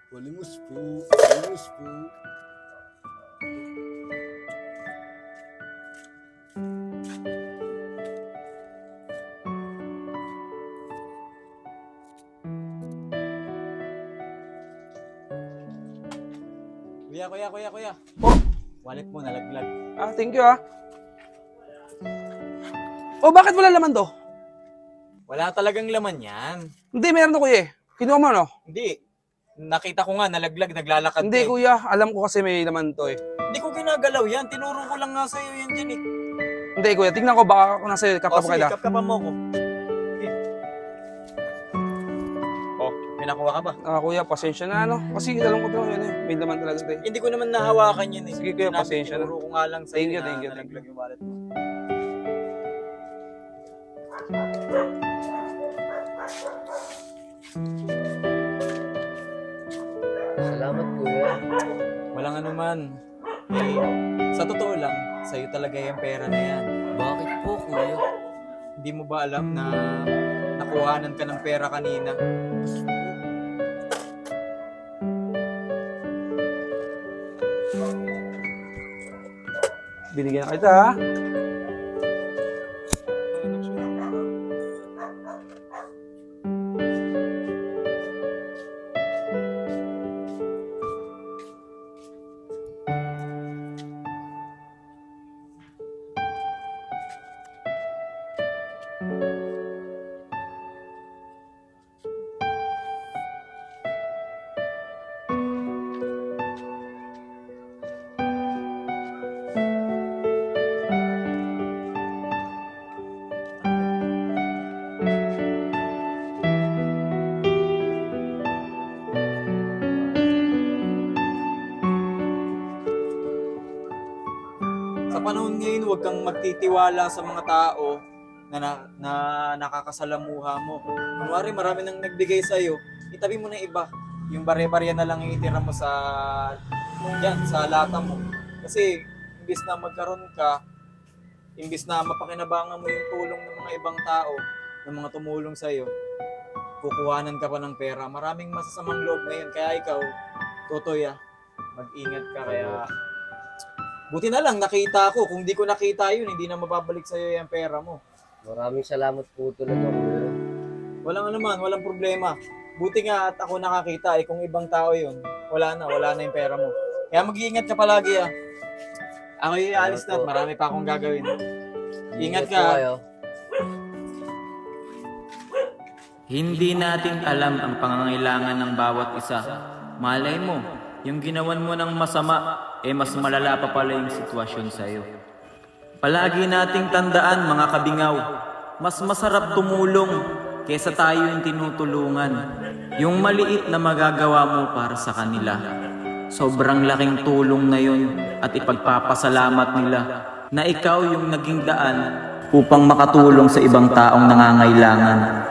Walimos po, walimos po. Kuya. Oh, Wallet mo, nalaglag. thank you Oh, bakit wala laman to? Wala talagang laman yan. Hindi, meron to kuya eh. Kinuha mo no? Hindi. Nakita ko nga, nalaglag, naglalakad Hindi ka eh. kuya, alam ko kasi may laman to eh. Hindi ko ginagalaw yan. Tinuro ko lang nga sa'yo yan dyan eh. Hindi kuya, tingnan ko baka ako nasa kapta O pa sige, kita. kapkapan mo ko. Sige. Oh, may nakuha ka ba? Kuya, pasensya na ano. Kasi alam ko to yun eh. May laman talaga to eh. Hindi ko naman nahawakan yan eh. Sige, kuya, Sinabi, pasensya na. tinuro ko nga lang sa'yo Thank you, na thank you. nalaglag yung wallet mo. Salamat kuya. Walang anuman. Eh, sa totoo lang, sa'yo talaga yung pera na yan. Bakit po kuya? Hindi mo ba alam na nakuhanan ka ng pera kanina? Binigyan na kita ha. Sa panahon ngayon, huwag kang magtitiwala sa mga tao na nakakasalamuha mo. Kunwari, marami nang nagbigay sa'yo, itabi mo na iba. Yung bare-barya na lang itira mo sa lata mo. Kasi, imbis na magkaroon ka, imbis na mapakinabangan mo yung tulong ng mga ibang tao, ng mga tumulong sa'yo, kukuhanan ka pa ng pera. Maraming masasamang loob ngayon. Kaya ikaw, Totoy, mag-ingat ka. Kaya, buti na lang nakita ko. Kung di ko nakita yun, hindi na mababalik sa'yo yung pera mo. Maraming salamat po talaga kuya. Walang anuman, walang problema. Buti nga at ako nakakita, kung ibang tao yun, wala na yung pera mo. Kaya mag-iingat ka palagi Ako yung aalis na at marami pa akong gagawin. Ingat ka. po kayo. Hindi natin alam ang pangangailangan ng bawat isa. Malay mo, yung ginawan mo ng masama, mas malala pa pala yung sitwasyon sa'yo. Palagi nating tandaan mga kabingaw, mas masarap tumulong kesa tayo yung tinutulungan. Yung maliit na magagawa mo para sa kanila, sobrang laking tulong na yun at ipagpapasalamat nila na ikaw yung naging daan upang makatulong sa ibang taong nangangailangan.